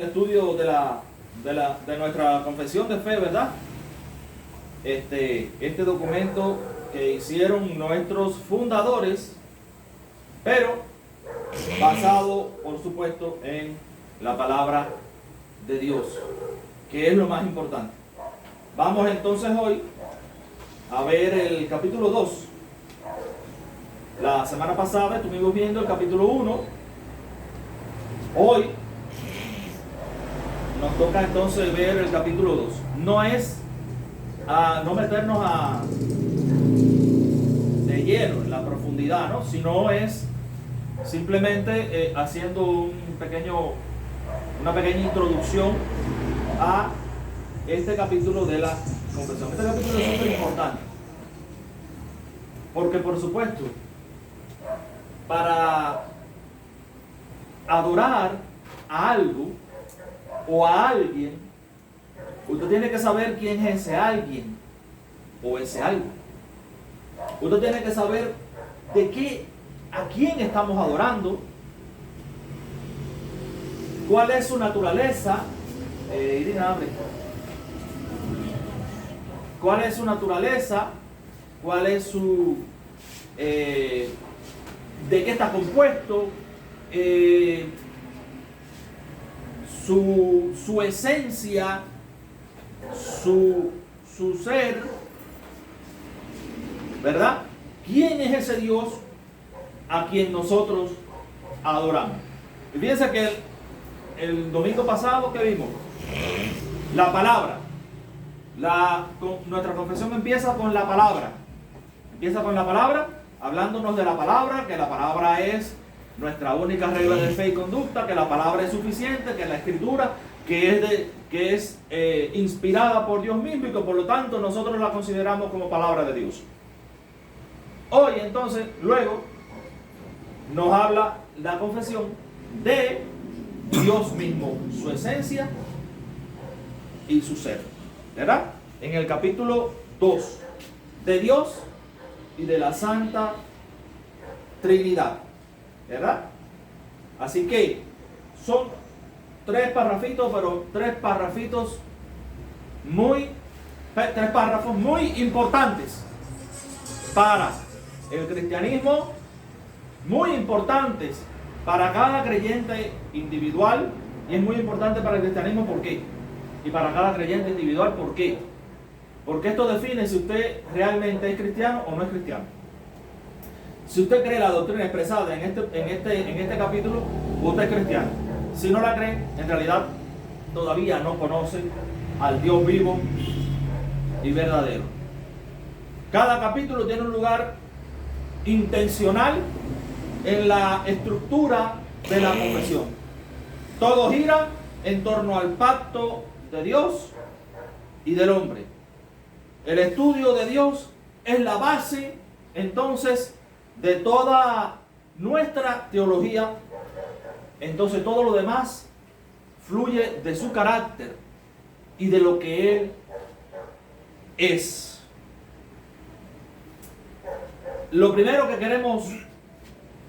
Estudio de nuestra confesión de fe, ¿verdad? Este documento que hicieron nuestros fundadores, pero basado, por supuesto, en la palabra de Dios, que es lo más importante. Vamos entonces hoy a ver el capítulo 2. La semana pasada estuvimos viendo el capítulo 1. Hoy nos toca entonces ver el capítulo 2. No es no meternos de lleno en la profundidad, ¿no? Sino es simplemente haciendo una pequeña introducción a este capítulo de la confesión. Este capítulo es súper importante, porque por supuesto, para adorar a algo o a alguien, usted tiene que saber quién es ese alguien o ese algo. Usted tiene que saber a quién estamos adorando, cuál es su naturaleza. Irina, abre. ¿Cuál es su naturaleza? ¿Cuál es su de qué está compuesto? Su esencia, su ser, ¿verdad? ¿Quién es ese Dios a quien nosotros adoramos? Y fíjense que el domingo pasado, ¿qué vimos? La palabra. Nuestra confesión empieza con la palabra. Empieza con la palabra, hablándonos de la palabra, que la palabra es nuestra única regla de fe y conducta, que la palabra es suficiente, que la escritura, que es inspirada por Dios mismo y que por lo tanto nosotros la consideramos como palabra de Dios. Hoy entonces, luego, nos habla la confesión de Dios mismo, su esencia y su ser, ¿verdad? En el capítulo 2, de Dios y de la Santa Trinidad, ¿verdad? Así que son tres párrafos muy importantes para el cristianismo, muy importantes para cada creyente individual, y es muy importante para el cristianismo. ¿Por qué? Y para cada creyente individual, ¿por qué? Porque esto define si usted realmente es cristiano o no es cristiano. Si usted cree la doctrina expresada en este capítulo, usted es cristiano. Si no la cree, en realidad todavía no conoce al Dios vivo y verdadero. Cada capítulo tiene un lugar intencional en la estructura de la confesión. Todo gira en torno al pacto de Dios y del hombre. El estudio de Dios es la base, entonces, de toda nuestra teología. Entonces todo lo demás fluye de su carácter y de lo que Él es. Lo primero que queremos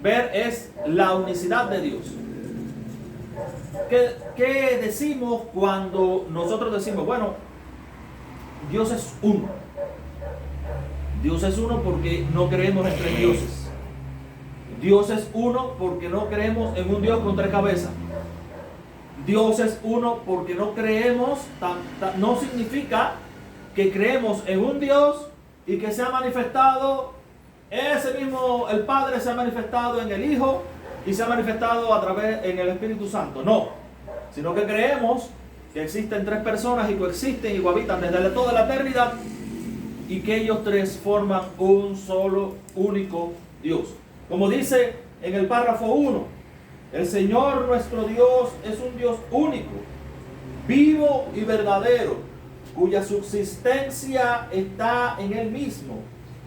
ver es la unicidad de Dios. ¿Qué decimos cuando nosotros decimos, bueno, Dios es uno? Dios es uno porque no creemos en tres dioses. Dios es uno porque no creemos en un Dios con tres cabezas. Dios es uno porque no creemos, no significa que creemos en un Dios y que se ha manifestado, ese mismo, el Padre se ha manifestado en el Hijo y se ha manifestado en el Espíritu Santo. No, sino que creemos que existen tres personas y coexisten y cohabitan desde toda la eternidad, y que ellos tres forman un solo, único Dios. Como dice en el párrafo 1, el Señor nuestro Dios es un Dios único, vivo y verdadero, cuya subsistencia está en Él mismo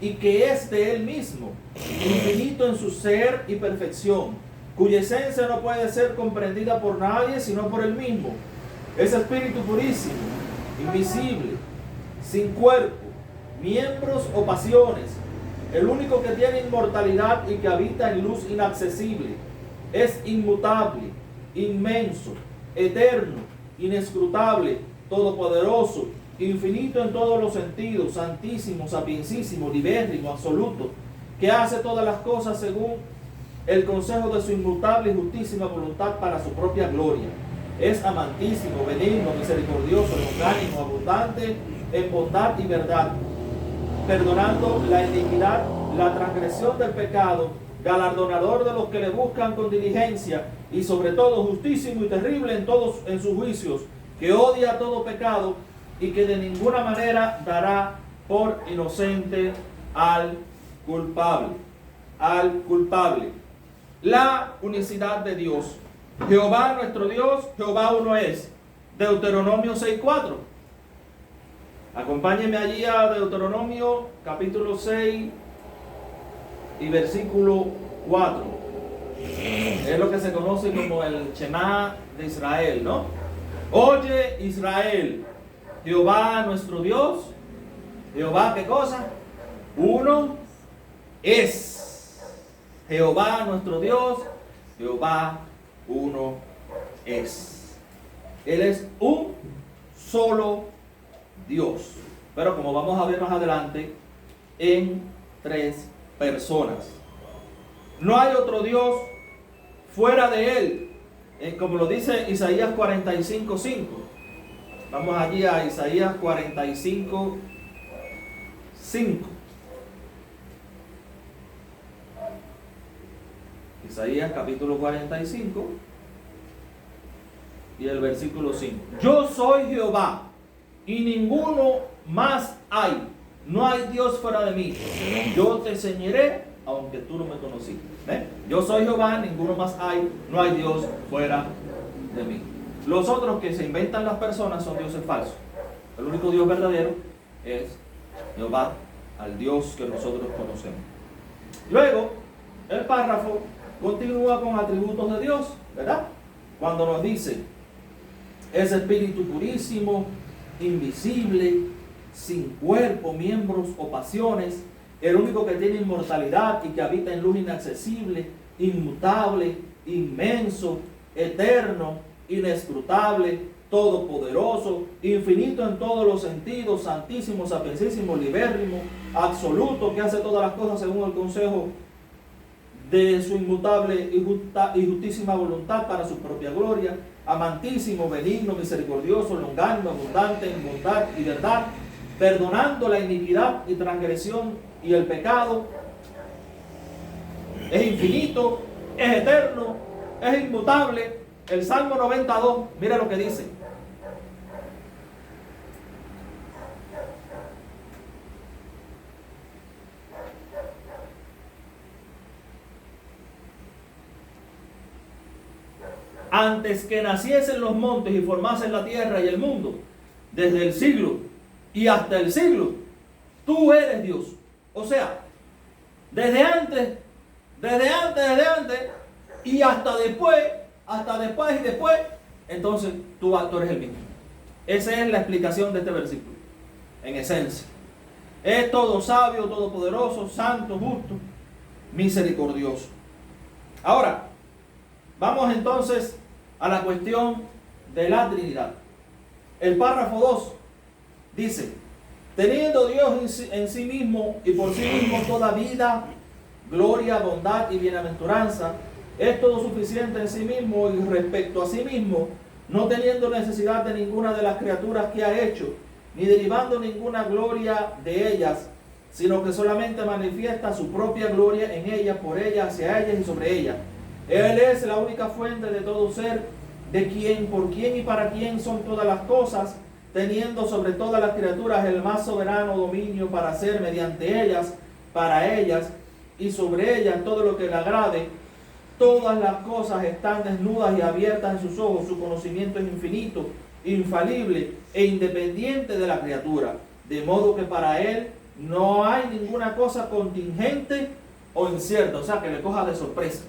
y que es de Él mismo, infinito en su ser y perfección, cuya esencia no puede ser comprendida por nadie sino por Él mismo. Es espíritu purísimo, invisible, sin cuerpo, miembros o pasiones, el único que tiene inmortalidad y que habita en luz inaccesible, es inmutable, inmenso, eterno, inescrutable, todopoderoso, infinito en todos los sentidos, santísimo, sapientísimo, libérrimo, absoluto, que hace todas las cosas según el consejo de su inmutable y justísima voluntad para su propia gloria. Es amantísimo, benigno, misericordioso, longánimo, abundante en bondad y verdad, perdonando la iniquidad, la transgresión del pecado, galardonador de los que le buscan con diligencia, y sobre todo justísimo y terrible en sus juicios, que odia todo pecado y que de ninguna manera dará por inocente al culpable. Al culpable. La unicidad de Dios. Jehová nuestro Dios, Jehová uno es. Deuteronomio 6:4. Acompáñenme allí a Deuteronomio capítulo 6 y versículo 4. Es lo que se conoce como el Shema de Israel, ¿no? Oye Israel, Jehová nuestro Dios, Jehová ¿qué cosa? Uno es. Jehová nuestro Dios, Jehová uno es. Él es un solo Dios. Pero como vamos a ver más adelante, en 3 personas. No hay otro Dios fuera de Él. Como lo dice Isaías 45:5. Vamos allí a Isaías 45:5. Isaías capítulo 45 y el versículo 5. Yo soy Jehová y ninguno más hay. No hay Dios fuera de mí. Yo te enseñaré aunque tú no me conociste. Yo soy Jehová, ninguno más hay. No hay Dios fuera de mí. Los otros que se inventan las personas son dioses falsos. El único Dios verdadero es Jehová, al Dios que nosotros conocemos. Luego, el párrafo continúa con atributos de Dios, ¿verdad? Cuando nos dice, es espíritu purísimo, invisible, sin cuerpo, miembros o pasiones, el único que tiene inmortalidad y que habita en luz inaccesible, inmutable, inmenso, eterno, inescrutable, todopoderoso, infinito en todos los sentidos, santísimo, sapientísimo, libérrimo, absoluto, que hace todas las cosas según el consejo de su inmutable y justísima voluntad para su propia gloria, amantísimo, benigno, misericordioso, longánimo, abundante en bondad y verdad, perdonando la iniquidad y transgresión y el pecado, es infinito, es eterno, es inmutable. El Salmo 92, mira lo que dice. Antes que naciesen los montes y formasen la tierra y el mundo, desde el siglo y hasta el siglo, tú eres Dios. O sea, desde antes, y hasta después, entonces tú eres el mismo. Esa es la explicación de este versículo, en esencia. Es todo sabio, todopoderoso, santo, justo, misericordioso. Ahora, vamos entonces a la cuestión de la Trinidad. El párrafo 2 dice, teniendo Dios en sí mismo y por sí mismo toda vida, gloria, bondad y bienaventuranza, es todo suficiente en sí mismo y respecto a sí mismo, no teniendo necesidad de ninguna de las criaturas que ha hecho, ni derivando ninguna gloria de ellas, sino que solamente manifiesta su propia gloria en ellas, por ellas, hacia ellas y sobre ellas. Él es la única fuente de todo ser, de quien, por quien y para quien son todas las cosas, teniendo sobre todas las criaturas el más soberano dominio para hacer mediante ellas, para ellas y sobre ellas todo lo que le agrade. Todas las cosas están desnudas y abiertas en sus ojos, su conocimiento es infinito, infalible e independiente de la criatura, de modo que para él no hay ninguna cosa contingente o incierta, o sea, que le coja de sorpresa.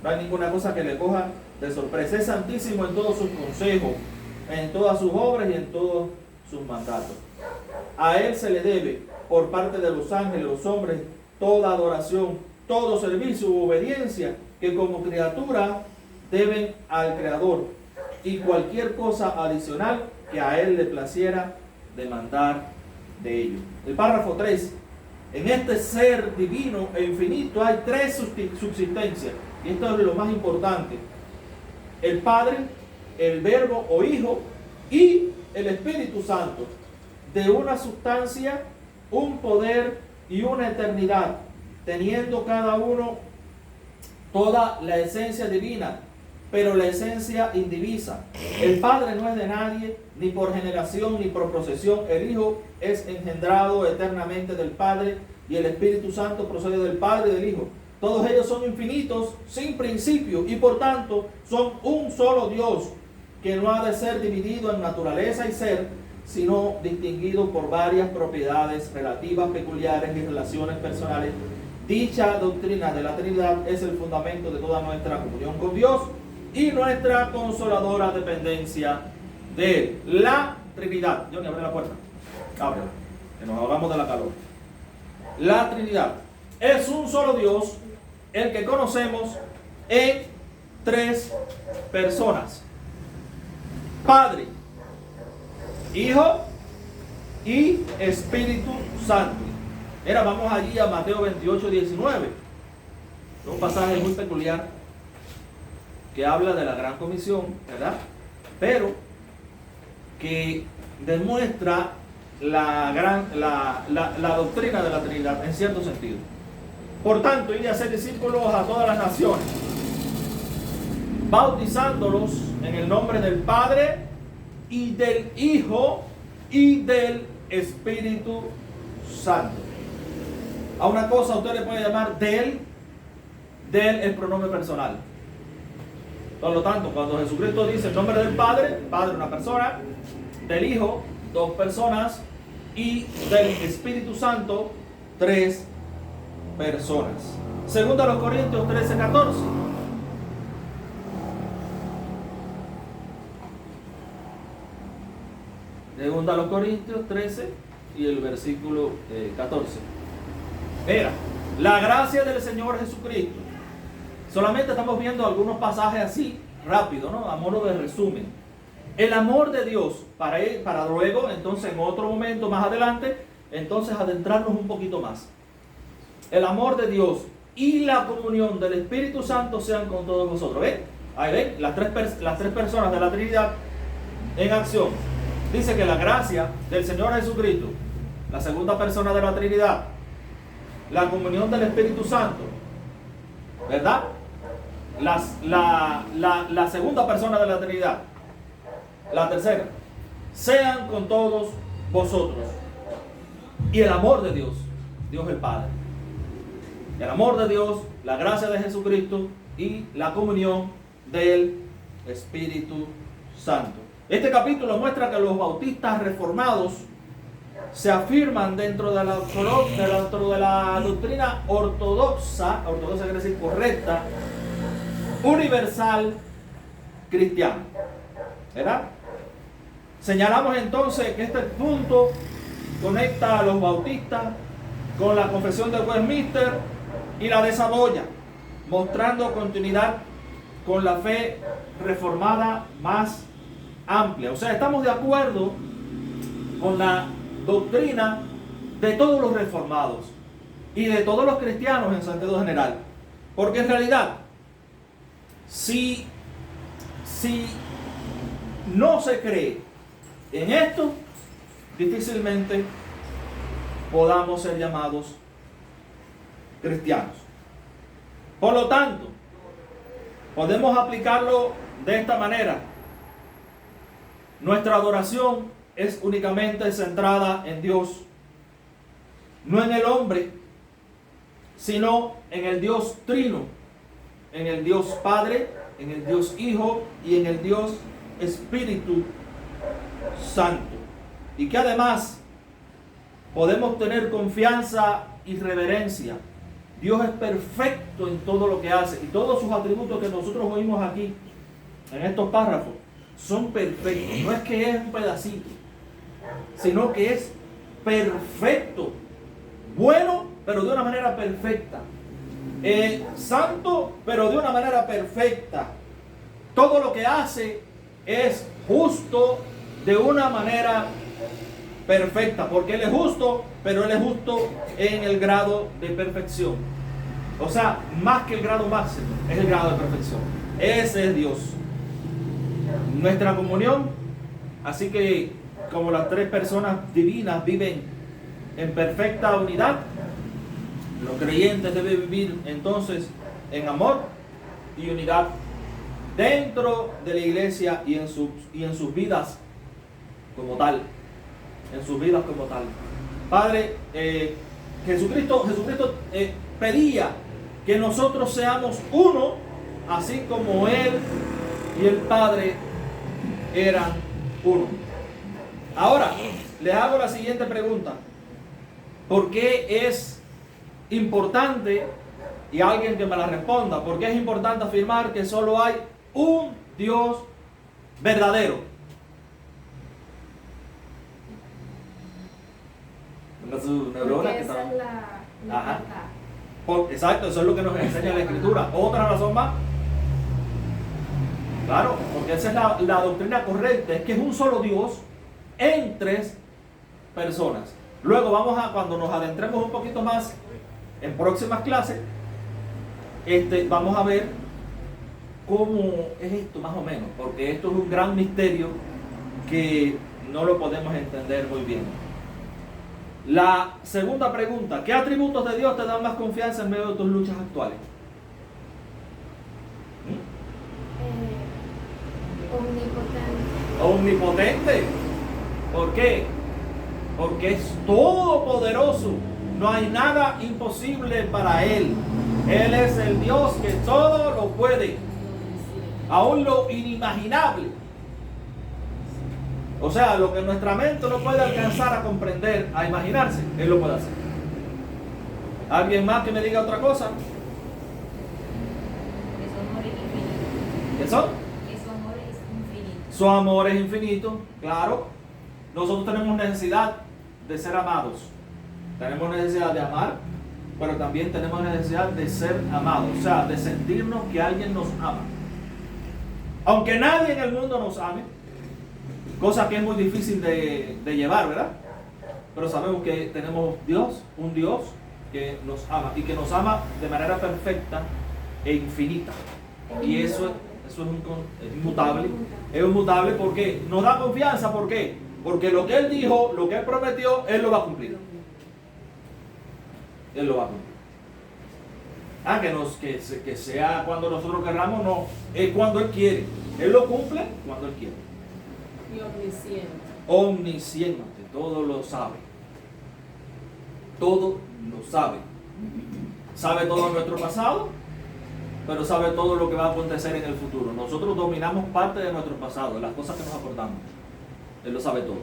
No hay ninguna cosa que le coja de sorpresa. Es santísimo en todos sus consejos, en todas sus obras y en todos sus mandatos. A él se le debe, por parte de los ángeles, los hombres, toda adoración, todo servicio u obediencia, que como criatura deben al Creador y cualquier cosa adicional que a Él le placiera demandar de ellos. El párrafo 3. En este ser divino e infinito hay tres subsistencias. Y esto es lo más importante. El Padre, el Verbo o Hijo y el Espíritu Santo. De una sustancia, un poder y una eternidad. Teniendo cada uno toda la esencia divina, pero la esencia indivisa. El Padre no es de nadie, ni por generación, ni por procesión. El Hijo es engendrado eternamente del Padre, y el Espíritu Santo procede del Padre y del Hijo. Todos ellos son infinitos, sin principio, y por tanto son un solo Dios, que no ha de ser dividido en naturaleza y ser, sino distinguido por varias propiedades relativas, peculiares y relaciones personales. Dicha doctrina de la Trinidad es el fundamento de toda nuestra comunión con Dios y nuestra consoladora dependencia de Él. La Trinidad. Johnny, abre la puerta. Ábrela, que nos ahogamos de la calor. La Trinidad es un solo Dios, el que conocemos en tres personas: Padre, Hijo y Espíritu Santo. Mira, vamos allí a Mateo 28, 19. Un pasaje muy peculiar que habla de la gran comisión, ¿verdad? Pero que demuestra la doctrina de la Trinidad en cierto sentido. Por tanto, ir a hacer discípulos a todas las naciones, bautizándolos en el nombre del Padre y del Hijo y del Espíritu Santo. A una cosa usted le puede llamar del el pronombre personal. Por lo tanto, cuando Jesucristo dice el nombre del Padre, Padre una persona, del Hijo dos personas y del Espíritu Santo tres personas. Segunda a los Corintios 13, 14. Segunda a los Corintios 13 y el versículo 14. Mira, la gracia del Señor Jesucristo. Solamente estamos viendo algunos pasajes así, rápido, ¿no? A modo de resumen. El amor de Dios, para luego, entonces en otro momento más adelante, entonces adentrarnos un poquito más. El amor de Dios y la comunión del Espíritu Santo sean con todos vosotros. ¿Ven? Ahí ven, las tres personas de la Trinidad en acción. Dice que la gracia del Señor Jesucristo, la segunda persona de la Trinidad, la comunión del Espíritu Santo, ¿verdad? La segunda persona de la Trinidad, la tercera, sean con todos vosotros. Y el amor de Dios, Dios el Padre, el amor de Dios, la gracia de Jesucristo y la comunión del Espíritu Santo. Este capítulo muestra que los bautistas reformados se afirman dentro de la doctrina ortodoxa quiere decir correcta, universal, cristiana, ¿verdad? Señalamos entonces que este punto conecta a los bautistas con la confesión de Westminster y la de Saboya, mostrando continuidad con la fe reformada más amplia. O sea, estamos de acuerdo con la doctrina de todos los reformados y de todos los cristianos en sentido general. Porque en realidad, si no se cree en esto, difícilmente podamos ser llamados cristianos. Por lo tanto, podemos aplicarlo de esta manera. Nuestra adoración es únicamente centrada en Dios, no en el hombre, sino en el Dios Trino, en el Dios Padre, en el Dios Hijo y en el Dios Espíritu Santo. Y que además podemos tener confianza y reverencia. Dios es perfecto en todo lo que hace, y todos sus atributos que nosotros oímos aquí en estos párrafos son perfectos. No es que es un pedacito, sino que es perfecto, bueno, pero de una manera perfecta, santo, pero de una manera perfecta, todo lo que hace es justo de una manera perfecta, porque Él es justo, pero Él es justo en el grado de perfección. O sea, más que el grado máximo, es el grado de perfección. Ese es Dios. Nuestra comunión, así que como las tres personas divinas viven en perfecta unidad, los creyentes deben vivir entonces en amor y unidad dentro de la iglesia y en sus vidas como tal. En sus vidas como tal. Padre, Jesucristo pedía que nosotros seamos uno, así como Él y el Padre eran uno. Ahora, le hago la siguiente pregunta. ¿Por qué es importante, y alguien que me la responda, por qué es importante afirmar que solo hay un Dios verdadero? Su neurona porque que esa está... es la Ajá. verdad. Exacto, eso es lo que nos enseña la Escritura. ¿Otra razón más? Claro, porque esa es la doctrina correcta, es que es un solo Dios en tres personas. Luego cuando nos adentremos un poquito más en próximas clases, vamos a ver cómo es esto más o menos, porque esto es un gran misterio que no lo podemos entender muy bien. La segunda pregunta: ¿qué atributos de Dios te dan más confianza en medio de tus luchas actuales? Omnipotente. ¿Por qué? Porque es todopoderoso. No hay nada imposible para Él. Él es el Dios que todo lo puede, aún lo inimaginable. O sea, lo que nuestra mente no puede alcanzar a comprender, a imaginarse, Él lo puede hacer. ¿Alguien más que me diga otra cosa? ¿Qué son? Su amor es infinito, claro. Nosotros tenemos necesidad de ser amados. Tenemos necesidad de amar, pero también tenemos necesidad de ser amados. O sea, de sentirnos que alguien nos ama. Aunque nadie en el mundo nos ame, cosa que es muy difícil de llevar, ¿verdad? Pero sabemos que tenemos un Dios que nos ama y que nos ama de manera perfecta e infinita. Y eso es inmutable. Es inmutable porque nos da confianza. ¿Por qué? Porque lo que Él dijo, lo que Él prometió, Él lo va a cumplir. Él lo va a cumplir. Que sea cuando nosotros querramos, no. Es cuando Él quiere. Él lo cumple cuando Él quiere. Y omnisciente. Omnisciente, todo lo sabe. Todo lo sabe. Sabe todo nuestro pasado, pero sabe todo lo que va a acontecer en el futuro. Nosotros dominamos parte de nuestro pasado, las cosas que nos acordamos. Él lo sabe todo.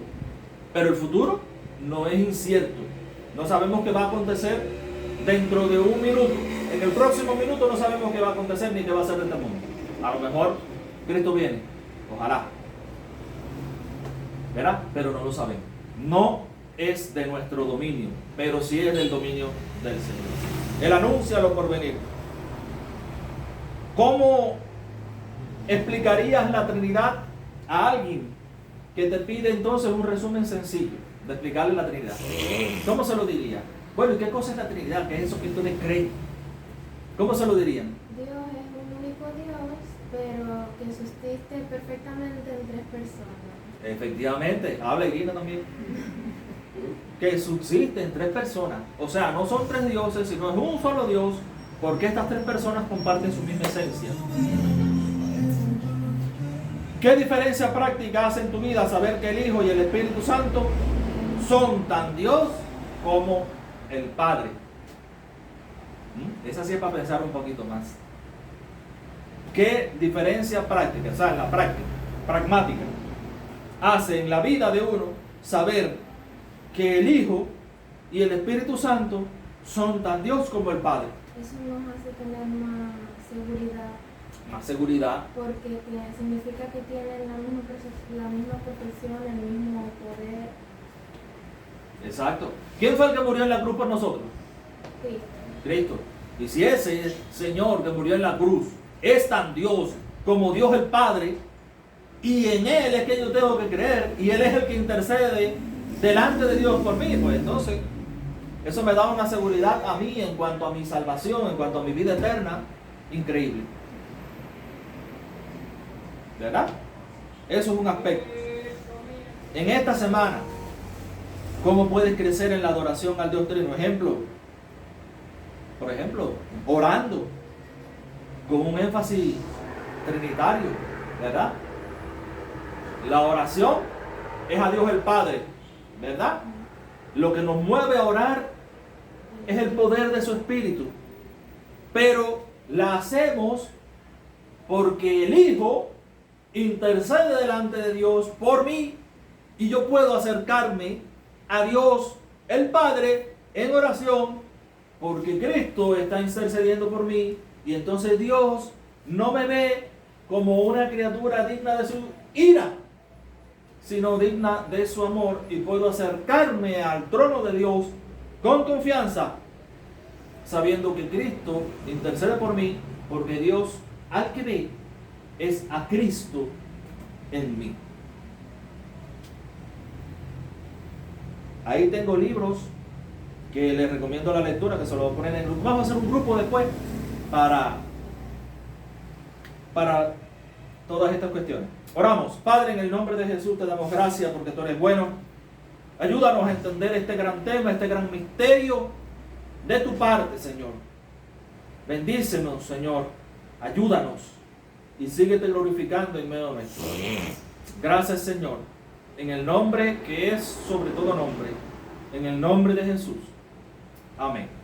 Pero el futuro no es incierto. No sabemos qué va a acontecer dentro de un minuto. En el próximo minuto no sabemos qué va a acontecer ni qué va a ser de este mundo. A lo mejor Cristo viene. Ojalá. ¿Verdad? Pero no lo sabemos. No es de nuestro dominio, pero sí es del dominio del Señor. Él anuncia lo por venir. ¿Cómo explicarías la Trinidad a alguien que te pide entonces un resumen sencillo de explicarle la Trinidad? ¿Cómo se lo diría? Bueno, ¿y qué cosa es la Trinidad? ¿Qué es eso que ustedes creen? ¿Cómo se lo dirían? Dios es un único Dios, pero que subsiste perfectamente en tres personas. Efectivamente, habla Irina también. Que subsiste en tres personas. O sea, no son tres dioses, sino es un solo Dios, porque estas tres personas comparten su misma esencia. ¿Qué diferencia práctica hace en tu vida saber que el Hijo y el Espíritu Santo son tan Dios como el Padre? Esa sí es para pensar un poquito más. ¿Qué diferencia práctica, o sea, en la práctica, pragmática, hace en la vida de uno saber que el Hijo y el Espíritu Santo son tan Dios como el Padre? Eso nos hace tener más seguridad. Más seguridad. Porque significa que tienen la misma perfección, el mismo poder. Exacto. ¿Quién fue el que murió en la cruz por nosotros? Sí. Cristo. Y si ese Señor que murió en la cruz es tan Dios como Dios el Padre, y en Él es que yo tengo que creer, y Él es el que intercede delante de Dios por mí, pues entonces eso me da una seguridad a mí en cuanto a mi salvación, en cuanto a mi vida eterna, increíble. ¿Verdad? Eso es un aspecto. En esta semana, ¿cómo puedes crecer en la adoración al Dios Trino? Por ejemplo, orando con un énfasis trinitario, ¿verdad? La oración es a Dios el Padre, ¿verdad? Lo que nos mueve a orar es el poder de su Espíritu, pero la hacemos porque el Hijo intercede delante de Dios por mí, y yo puedo acercarme a Dios el Padre en oración porque Cristo está intercediendo por mí, y entonces Dios no me ve como una criatura digna de su ira, sino digna de su amor, y puedo acercarme al trono de Dios con confianza, sabiendo que Cristo intercede por mí, porque Dios al que ve es a Cristo en mí. Ahí tengo libros que les recomiendo la lectura, que se lo voy a poner en el grupo. Vamos a hacer un grupo después para todas estas cuestiones. Oramos. Padre, en el nombre de Jesús te damos gracias porque tú eres bueno. Ayúdanos a entender este gran tema, este gran misterio de tu parte, Señor. Bendícenos, Señor. Ayúdanos y síguete glorificando en medio de nosotros. Gracias, Señor. En el nombre que es sobre todo nombre, en el nombre de Jesús. Amén.